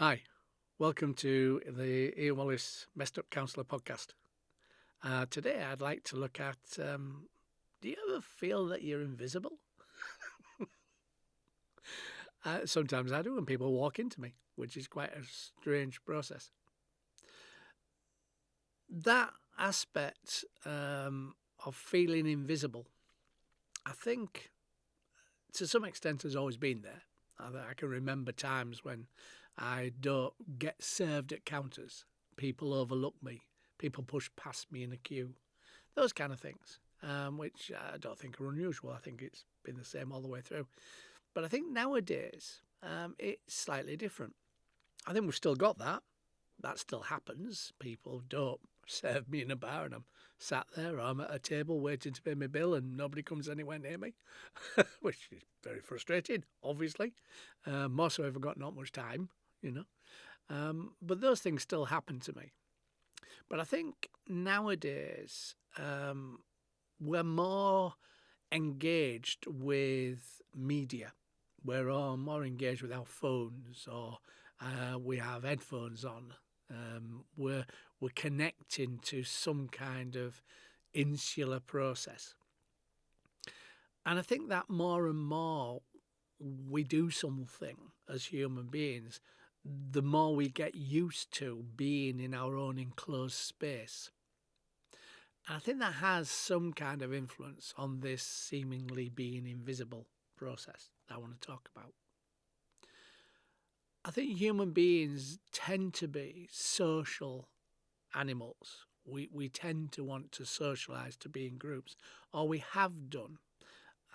Hi, welcome to the Ian Wallace Messed Up Counsellor podcast. Today I'd like to look at do you ever feel that you're invisible? Sometimes I do when people walk into me, which is quite a strange process. That aspect of feeling invisible, I think to some extent has always been there. I can remember times when I don't get served at counters. People overlook me. People push past me in a queue. Those kind of things, which I don't think are unusual. I think it's been the same all the way through. But I think nowadays it's slightly different. I think we've still got that. That still happens. People don't serve me in a bar and I'm sat there or I'm at a table waiting to pay my bill and nobody comes anywhere near me, which is very frustrating, obviously. More so if I've got not much time, you know. But those things still happen to me. But I think nowadays we're more engaged with media. We're all more engaged with our phones, or we have headphones on. We're connecting to some kind of insular process, and I think that more and more we do something as human beings, the more we get used to being in our own enclosed space. And I think that has some kind of influence on this seemingly being invisible process that I want to talk about. I think human beings tend to be social animals. We tend to want to socialise, to be in groups, or we have done.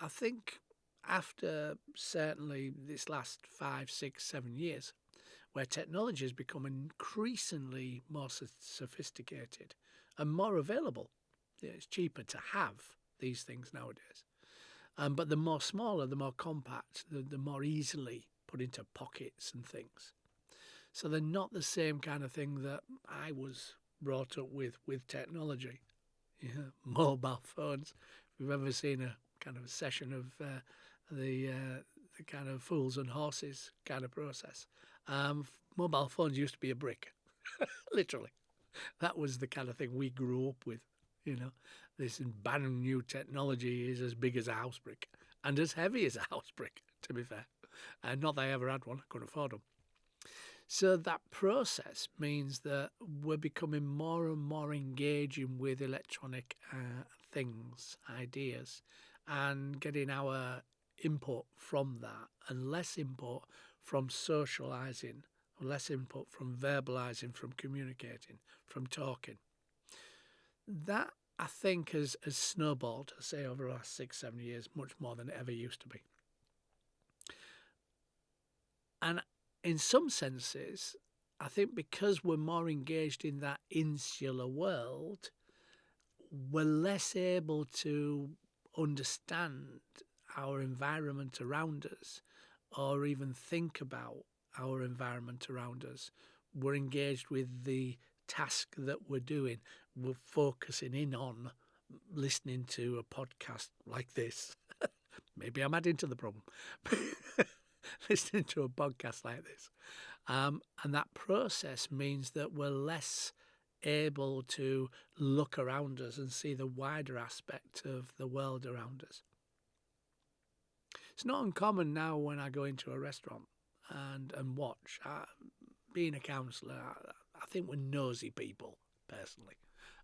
I think after certainly this last 5, 6, 7 years, where technology has become increasingly more sophisticated and more available. It's cheaper to have these things nowadays. But the more smaller, the more compact, the more easily put into pockets and things. So they're not the same kind of thing that I was brought up with technology. Yeah, mobile phones. If you've ever seen a kind of a session of the kind of fools and horses kind of process, mobile phones used to be a brick, literally. That was the kind of thing we grew up with. You know, this brand new technology is as big as a house brick and as heavy as a house brick, to be fair. And not that I ever had one, I couldn't afford them. So that process means that we're becoming more and more engaging with electronic things, ideas, and getting our input from that, and less input from socialising, less input from verbalising, from communicating, from talking. That, I think, has snowballed, I say, over the last 6, 7 years, much more than it ever used to be. And in some senses, I think because we're more engaged in that insular world, we're less able to understand our environment around us or even think about our environment around us. We're engaged with the task that we're doing. We're focusing in on listening to a podcast like this. Maybe I'm adding to the problem. Listening to a podcast like this. And that process means that we're less able to look around us and see the wider aspect of the world around us. It's not uncommon now when I go into a restaurant and watch. Being a counsellor, I think we're nosy people, personally.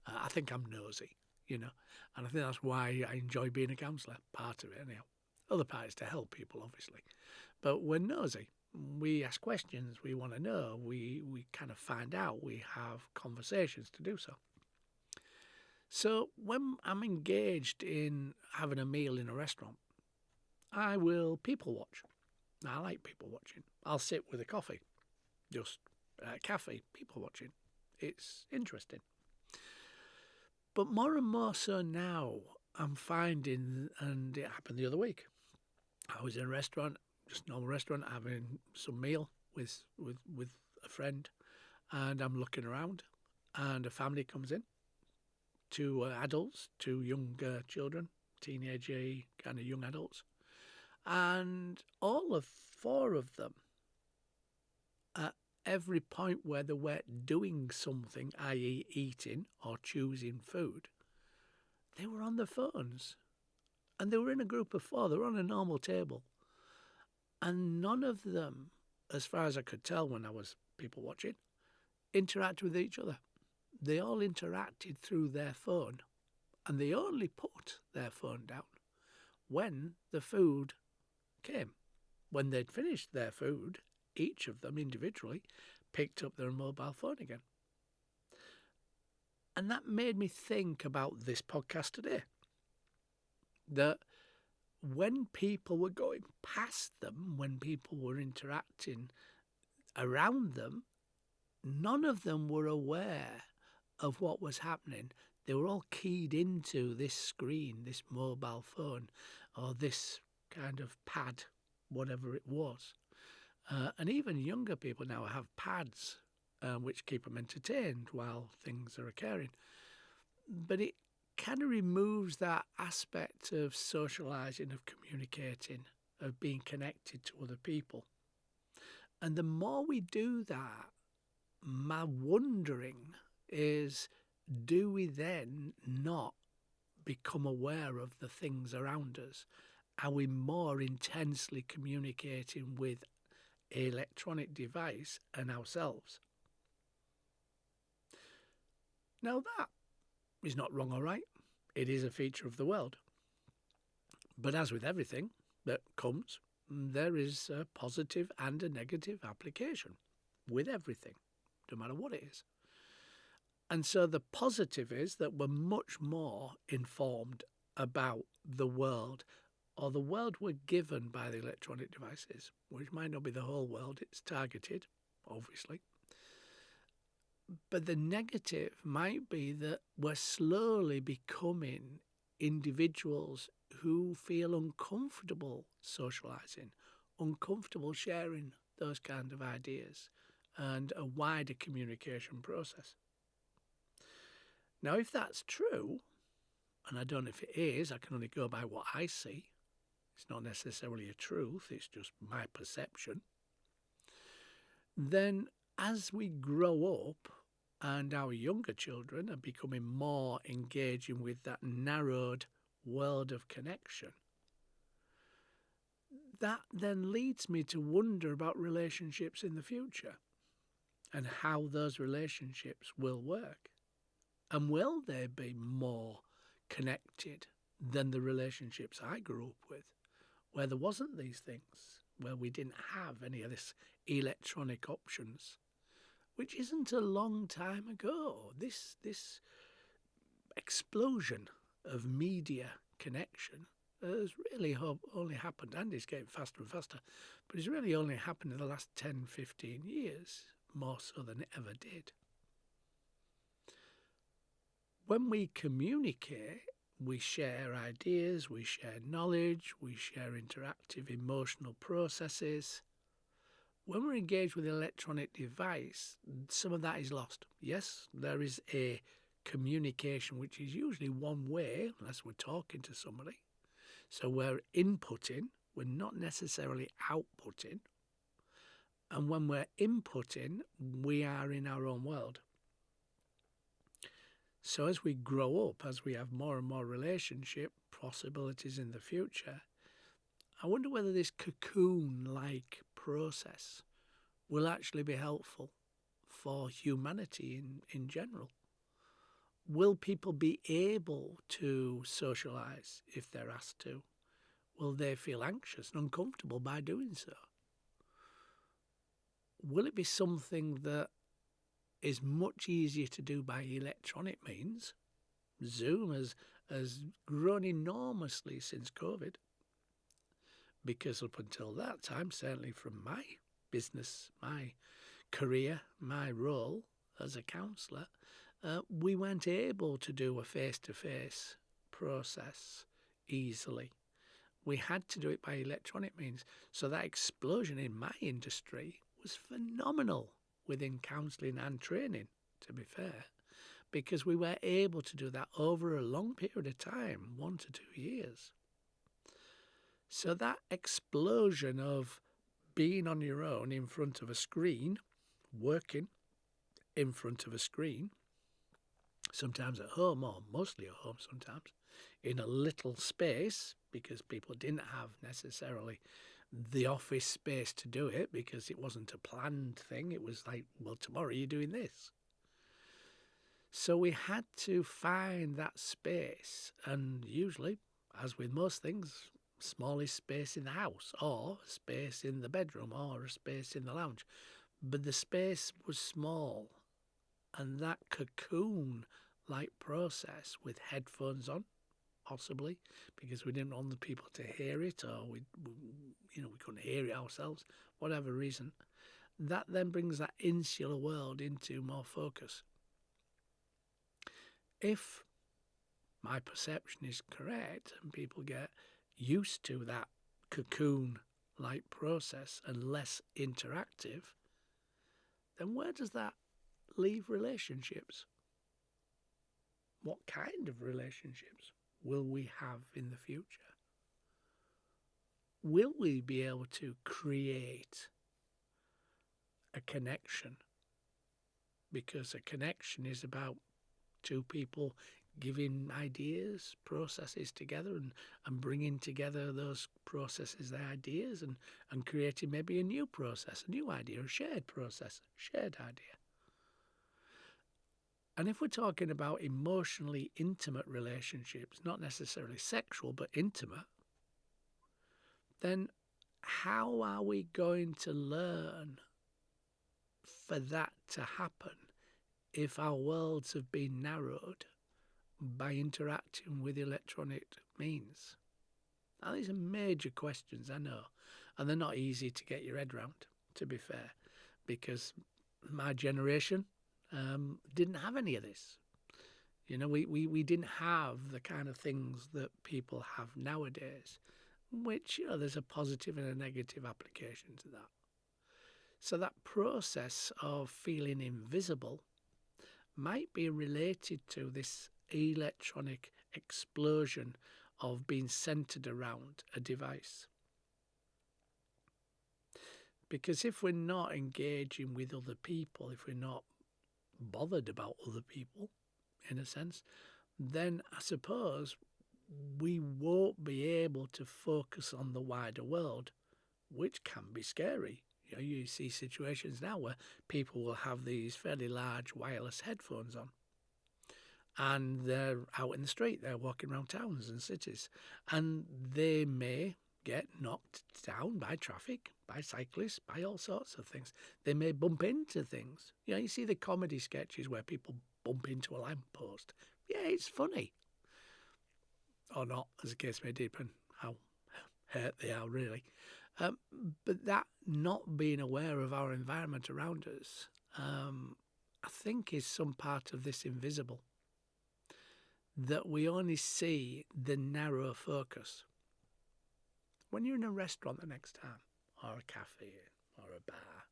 I think I'm nosy, you know, and I think that's why I enjoy being a counsellor, part of it anyhow. Other part is to help people, obviously. But we're nosy. We ask questions, we want to know, we kind of find out, we have conversations to do so. So when I'm engaged in having a meal in a restaurant, I will people watch. I like people watching. I'll sit with a coffee, just a cafe, people watching. It's interesting. But more and more so now, I'm finding, and it happened the other week, I was in a restaurant, just a normal restaurant, having some meal with a friend, and I'm looking around, and a family comes in, two adults, two young children, teenage kind of young adults, and all of four of them every point where they were doing something, i.e. eating or choosing food, they were on their phones. And they were in a group of four. They were on a normal table. And none of them, as far as I could tell when I was people watching, interacted with each other. They all interacted through their phone. And they only put their phone down when the food came. When they'd finished their food, each of them individually picked up their mobile phone again. And that made me think about this podcast today. That when people were going past them, when people were interacting around them, none of them were aware of what was happening. They were all keyed into this screen, this mobile phone, or this kind of pad, whatever it was. And even younger people now have pads which keep them entertained while things are occurring. But it kind of removes that aspect of socialising, of communicating, of being connected to other people. And the more we do that, my wondering is, do we then not become aware of the things around us? Are we more intensely communicating with an electronic device and ourselves? Now that is not wrong or right. It is a feature of the world. But as with everything that comes, there is a positive and a negative application with everything, no matter what it is. And so the positive is that we're much more informed about the world, or the world we're given by the electronic devices, which might not be the whole world. It's targeted, obviously. But the negative might be that we're slowly becoming individuals who feel uncomfortable socialising, uncomfortable sharing those kind of ideas and a wider communication process. Now, if that's true, and I don't know if it is, I can only go by what I see. It's not necessarily a truth, it's just my perception. Then as we grow up and our younger children are becoming more engaging with that narrowed world of connection, that then leads me to wonder about relationships in the future and how those relationships will work. And will they be more connected than the relationships I grew up with, where there wasn't these things, where we didn't have any of this electronic options, which isn't a long time ago. This explosion of media connection has really only happened, and it's getting faster and faster, but it's really only happened in the last 10, 15 years, more so than it ever did. When we communicate, we share ideas, we share knowledge, we share interactive emotional processes. When we're engaged with an electronic device, some of that is lost. Yes, there is a communication which is usually one way, unless we're talking to somebody. So we're inputting, we're not necessarily outputting. And when we're inputting, we are in our own world. So as we grow up, as we have more and more relationship possibilities in the future, I wonder whether this cocoon-like process will actually be helpful for humanity in general. Will people be able to socialise if they're asked to? Will they feel anxious and uncomfortable by doing so? Will it be something that is much easier to do by electronic means? Zoom has grown enormously since COVID, because up until that time, certainly from my business, my career, my role as a counsellor, we weren't able to do a face-to-face process easily. We had to do it by electronic means. So that explosion in my industry was phenomenal within counselling and training, to be fair, because we were able to do that over a long period of time, 1 to 2 years. So that explosion of being on your own in front of a screen working in front of a screen, sometimes at home or mostly at home sometimes, in a little space because people didn't have necessarily the office space to do it because it wasn't a planned thing. It was like, well, tomorrow you're doing this. So we had to find that space, and usually, as with most things, smallest space in the house or space in the bedroom or a space in the lounge. But the space was small, and that cocoon-like process with headphones on, possibly because we didn't want the people to hear it, or we couldn't hear it ourselves, whatever reason. That then brings that insular world into more focus. If my perception is correct and people get used to that cocoon-like process and less interactive, then where does that leave relationships? What kind of relationships will we have in the future? Will we be able to create a connection? Because a connection is about two people giving ideas, processes together and bringing together those processes, their ideas, and creating maybe a new process, a new idea, a shared process, shared idea. And if we're talking about emotionally intimate relationships, not necessarily sexual, but intimate, then how are we going to learn for that to happen if our worlds have been narrowed by interacting with electronic means? Now, these are major questions, I know, and they're not easy to get your head round, to be fair, because my generation didn't have any of this. You know, we didn't have the kind of things that people have nowadays, which, you know, there's a positive and a negative application to that. So that process of feeling invisible might be related to this electronic explosion of being centered around a device. Because if we're not engaging with other people, if we're not bothered about other people, in a sense, then I suppose we won't be able to focus on the wider world, which can be scary. You know, you see situations now where people will have these fairly large wireless headphones on, and they're out in the street, they're walking around towns and cities, and they may get knocked down by traffic, by cyclists, by all sorts of things. They may bump into things. You know, you see the comedy sketches where people bump into a lamppost. Yeah, it's funny. Or not, as the case may depend how hurt they are, really. But that not being aware of our environment around us, I think is some part of this invisible. That we only see the narrow focus. When you're in a restaurant the next time, or a cafe, or a bar,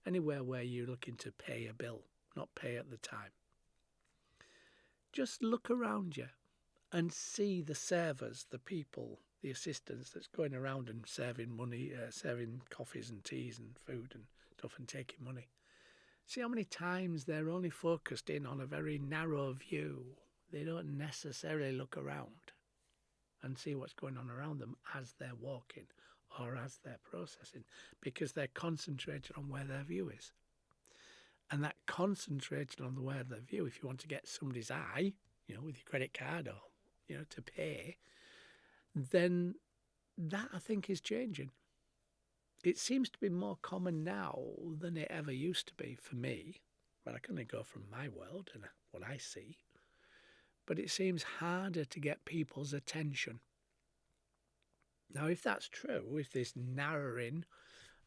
anywhere where you're looking to pay a bill, not pay at the time, just look around you and see the servers, the people, the assistants that's going around and serving money, serving coffees and teas and food and stuff and taking money. See how many times they're only focused in on a very narrow view. They don't necessarily look around and see what's going on around them as they're walking or as they're processing, because they're concentrated on where their view is. And that concentrated on the where their view, if you want to get somebody's eye, you know, with your credit card or, you know, to pay, then that, I think, is changing. It seems to be more common now than it ever used to be for me. But I can only go from my world and what I see. But it seems harder to get people's attention. Now, if that's true, if this narrowing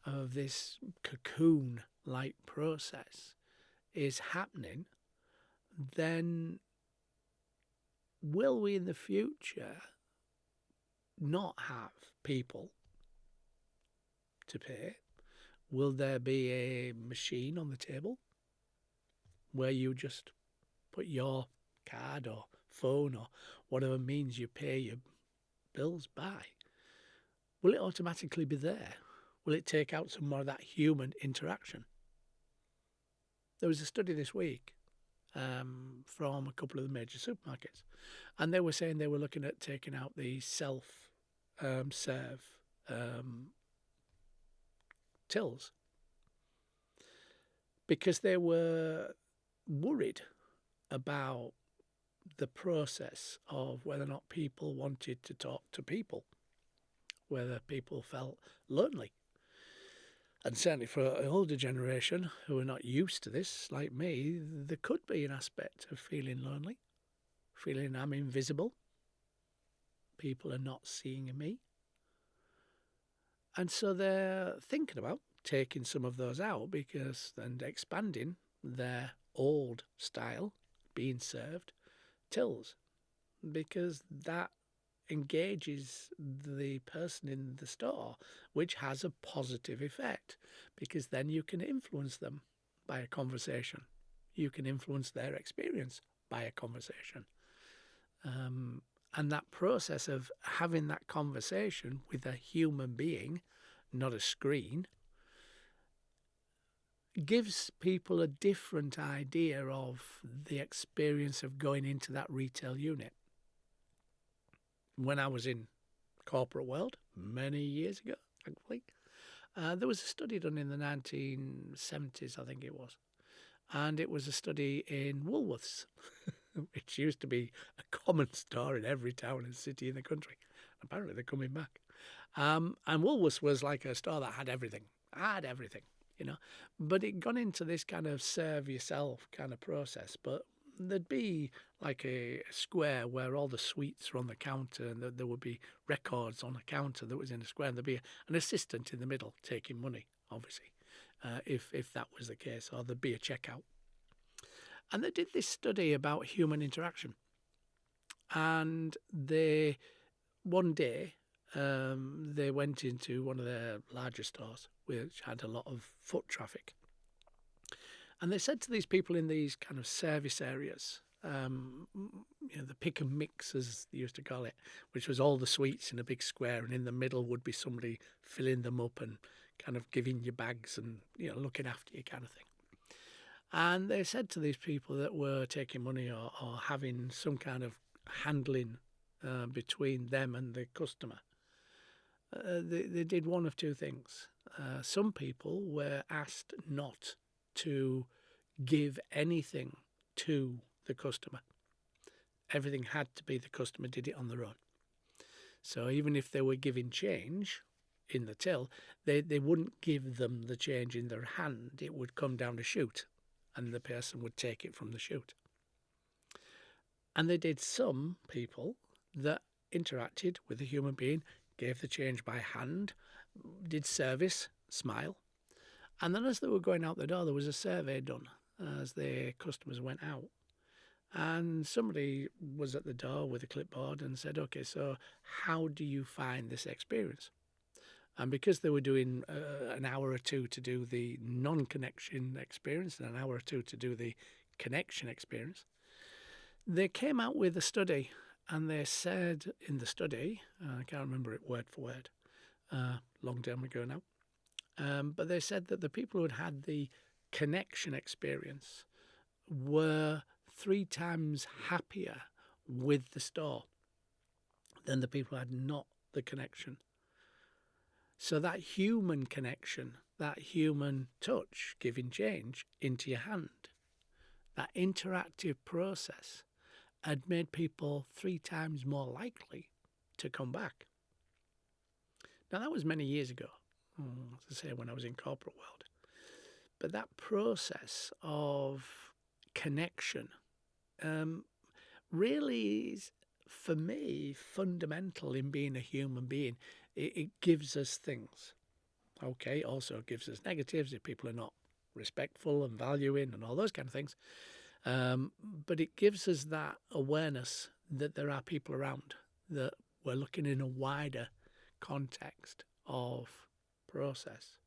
of this cocoon-like process is happening, then will we in the future not have people to pay? Will there be a machine on the table where you just put your card or phone or whatever means you pay your bills by? Will it automatically be there? Will it take out some more of that human interaction? There was a study this week from a couple of the major supermarkets, and they were saying they were looking at taking out the self-serve tills because they were worried about the process of whether or not people wanted to talk to people, whether people felt lonely. And certainly for an older generation who are not used to this, like me, there could be an aspect of feeling lonely, feeling I'm invisible. People are not seeing me. And so they're thinking about taking some of those out and expanding their old style being served tills, because that engages the person in the store, which has a positive effect, because then you can influence them by a conversation. You can influence their experience by a conversation. And that process of having that conversation with a human being, not a screen, gives people a different idea of the experience of going into that retail unit. When I was in corporate world many years ago, thankfully, there was a study done in the 1970s, I think it was. And it was a study in Woolworths, which used to be a common store in every town and city in the country. Apparently they're coming back. And Woolworths was like a store that had everything, But it got into this kind of serve yourself kind of process. But there'd be like a square where all the sweets are on the counter, and there would be records on a counter that was in a square, and there'd be an assistant in the middle taking money, obviously, if that was the case, or there'd be a checkout. And they did this study about human interaction. And one day, they went into one of their larger stores, which had a lot of foot traffic. And they said to these people in these kind of service areas, the pick and mix, as they used to call it, which was all the sweets in a big square, and in the middle would be somebody filling them up and kind of giving you bags and, looking after you kind of thing. And they said to these people that were taking money or having some kind of handling between them and the customer, they did one of two things. Some people were asked not to give anything to the customer. Everything had to be the customer did it on their own. So even if they were giving change in the till, they wouldn't give them the change in their hand. It would come down a chute, and the person would take it from the chute. And they did some people that interacted with a human being, gave the change by hand, did service, smile. And then as they were going out the door, there was a survey done as the customers went out. And somebody was at the door with a clipboard and said, okay, so how do you find this experience? And because they were doing an hour or two to do the non-connection experience and an hour or two to do the connection experience, they came out with a study. And they said in the study, I can't remember it word for word, long time ago now, but they said that the people who had the connection experience were 3 times happier with the store than the people who had not the connection. So that human connection, that human touch, giving change into your hand, that interactive process had made people 3 times more likely to come back. Now, that was many years ago, as I say, when I was in corporate world. But that process of connection really is, for me, fundamental in being a human being. It gives us things. Okay, also gives us negatives if people are not respectful and valuing and all those kind of things. But it gives us that awareness that there are people around, that we're looking in a wider context of process.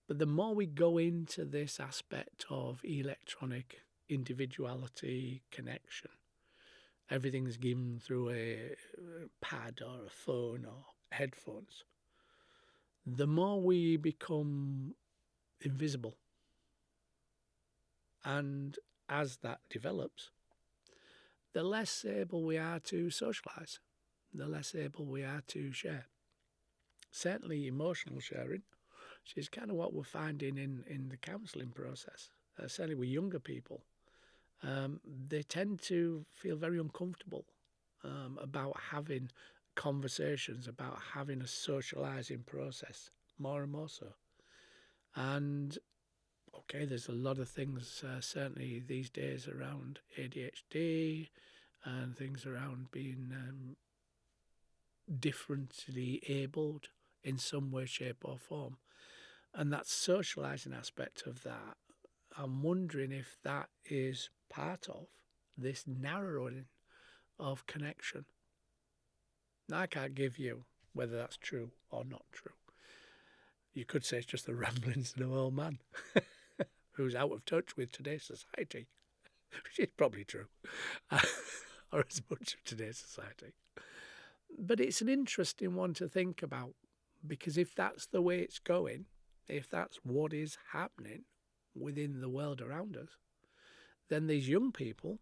But the more we go into this aspect of electronic individuality connection, everything's given through a pad or a phone or headphones, the more we become invisible. And as that develops, the less able we are to socialise, the less able we are to share. Certainly emotional sharing, which is kind of what we're finding in the counselling process, certainly with younger people. They tend to feel very uncomfortable about having conversations, about having a socialising process, more and more so. And okay, there's a lot of things certainly these days around ADHD and things around being differently abled in some way, shape or form. And that socialising aspect of that, I'm wondering if that is part of this narrowing of connection. Now, I can't give you whether that's true or not true. You could say it's just the ramblings of an old man who's out of touch with today's society, which is probably true, or as much of today's society. But it's an interesting one to think about, because if that's the way it's going, if that's what is happening within the world around us, then these young people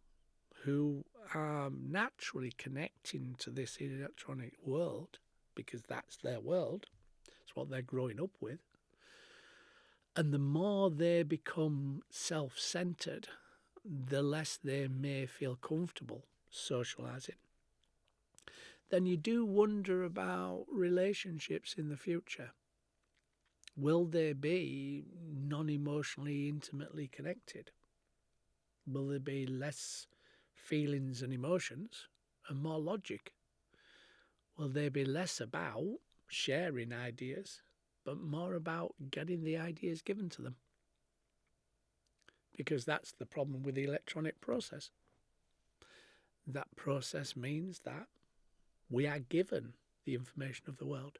who are naturally connecting to this electronic world, because that's their world, it's what they're growing up with, and the more they become self-centred, the less they may feel comfortable socialising. Then you do wonder about relationships in the future. Will they be non-emotionally intimately connected? Will there be less feelings and emotions and more logic? Will they be less about sharing ideas, but more about getting the ideas given to them? Because that's the problem with the electronic process. That process means that we are given the information of the world.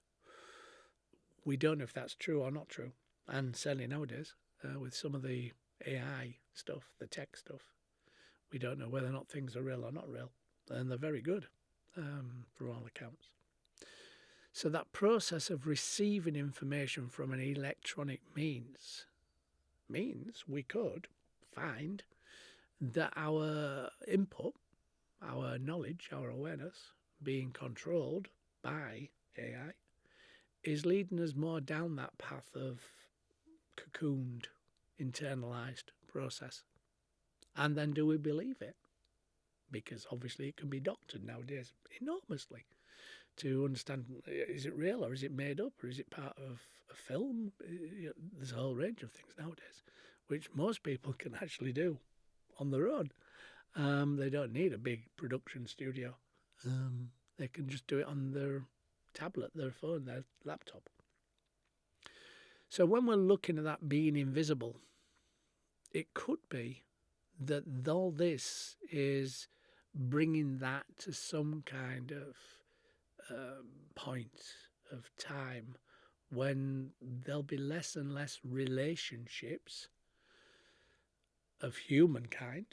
We don't know if that's true or not true. And certainly nowadays, with some of the AI stuff, the tech stuff, we don't know whether or not things are real or not real. And they're very good, from all accounts. So that process of receiving information from an electronic means we could find that our input, our knowledge, our awareness being controlled by AI is leading us more down that path of cocooned, internalized process. And then do we believe it? Because obviously it can be doctored nowadays enormously to understand, is it real or is it made up or is it part of a film? There's a whole range of things nowadays which most people can actually do on their own. They don't need a big production studio. They can just do it on their tablet, their phone, their laptop. So when we're looking at that being invisible, it could be that all this is bringing that to some kind of point of time when there'll be less and less relationships of humankind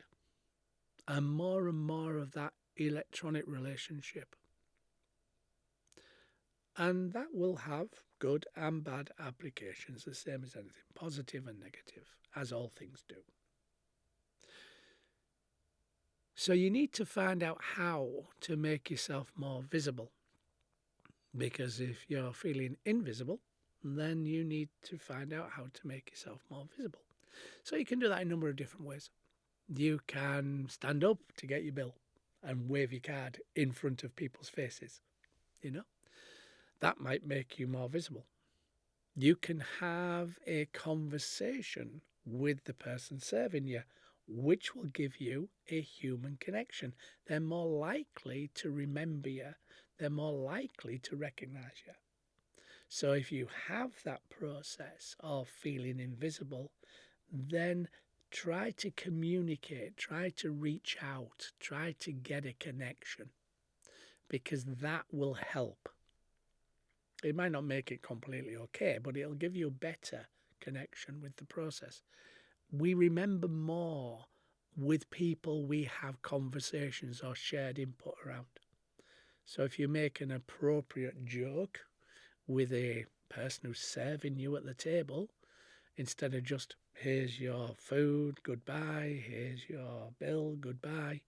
and more of that electronic relationship. And that will have good and bad applications, the same as anything, positive and negative, as all things do. So you need to find out how to make yourself more visible. Because if you're feeling invisible, then you need to find out how to make yourself more visible. So you can do that in a number of different ways. You can stand up to get your bill and wave your card in front of people's faces. That might make you more visible. You can have a conversation with the person serving you, which will give you a human connection. They're more likely to remember you. They're more likely to recognize you. So if you have that process of feeling invisible, then try to communicate, try to reach out, try to get a connection, because that will help. It might not make it completely okay, but it'll give you a better connection with the process. We remember more with people we have conversations or shared input around. So if you make an appropriate joke with a person who's serving you at the table, instead of just Here's your food, goodbye. Here's your bill, goodbye.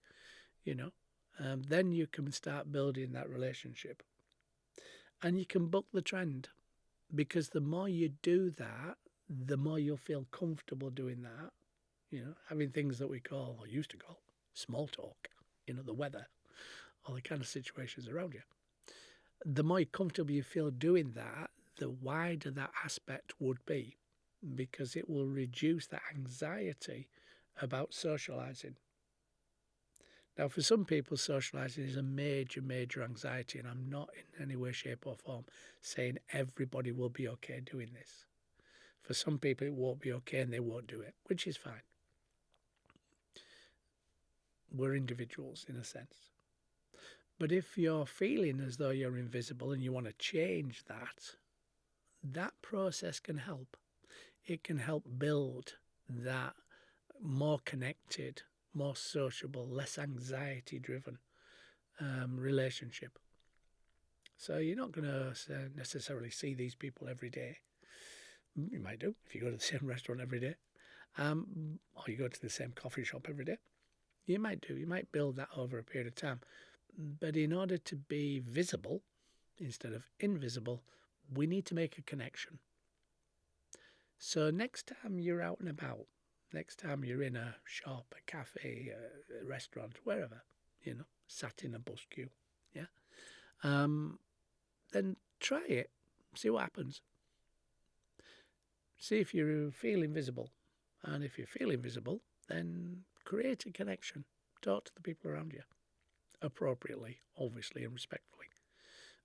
You know, then you can start building that relationship, and you can buck the trend, because the more you do that, the more you'll feel comfortable doing that. You know, having things that we call, or used to call, small talk. You know, the weather, all the kind of situations around you. The more comfortable you feel doing that, the wider that aspect would be, because it will reduce that anxiety about socializing. Now, for some people, socializing is a major, major anxiety, and I'm not in any way, shape, or form saying everybody will be okay doing this. For some people, it won't be okay and they won't do it, which is fine. We're individuals in a sense. But if you're feeling as though you're invisible and you want to change that, that process can help. It can help build that more connected, more sociable, less anxiety-driven relationship. So you're not going to necessarily see these people every day. You might do if you go to the same restaurant every day, or you go to the same coffee shop every day. You might do. You might build that over a period of time. But in order to be visible instead of invisible, we need to make a connection. So next time you're out and about, next time you're in a shop, a cafe, a restaurant, wherever, you know, sat in a bus queue, yeah, then try it. See what happens. See if you feel invisible. And if you feel invisible, then create a connection. Talk to the people around you appropriately, obviously, and respectfully.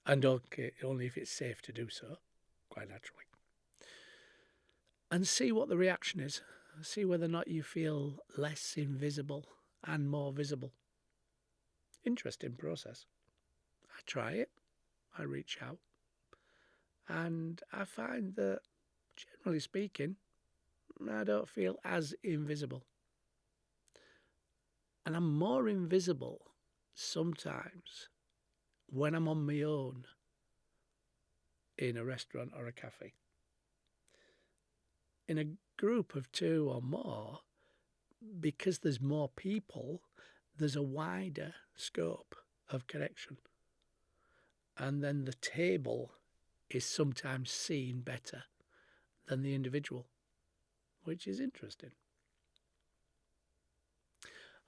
And only if it's safe to do so, quite naturally. And see what the reaction is. See whether or not you feel less invisible and more visible. Interesting process. I try it. I reach out. And I find that, generally speaking, I don't feel as invisible. And I'm more invisible sometimes when I'm on my own in a restaurant or a cafe. In a group of two or more, because there's more people, there's a wider scope of connection. And then the table is sometimes seen better than the individual, which is interesting.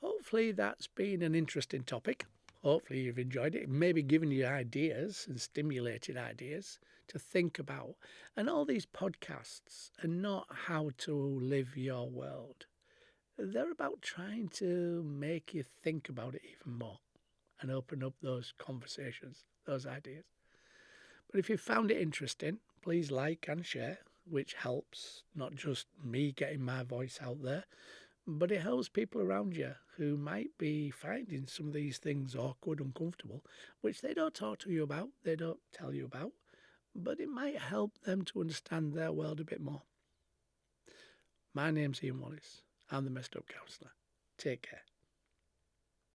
Hopefully that's been an interesting topic. Hopefully you've enjoyed it. Maybe given you ideas and stimulated ideas to think about. And all these podcasts are not how to live your world. They're about trying to make you think about it even more and open up those conversations, those ideas. But if you found it interesting, please like and share, which helps not just me getting my voice out there, but it helps people around you who might be finding some of these things awkward, uncomfortable, which they don't talk to you about, they don't tell you about, but it might help them to understand their world a bit more. My name's Ian Wallace. I'm the Messed Up Counsellor. Take care.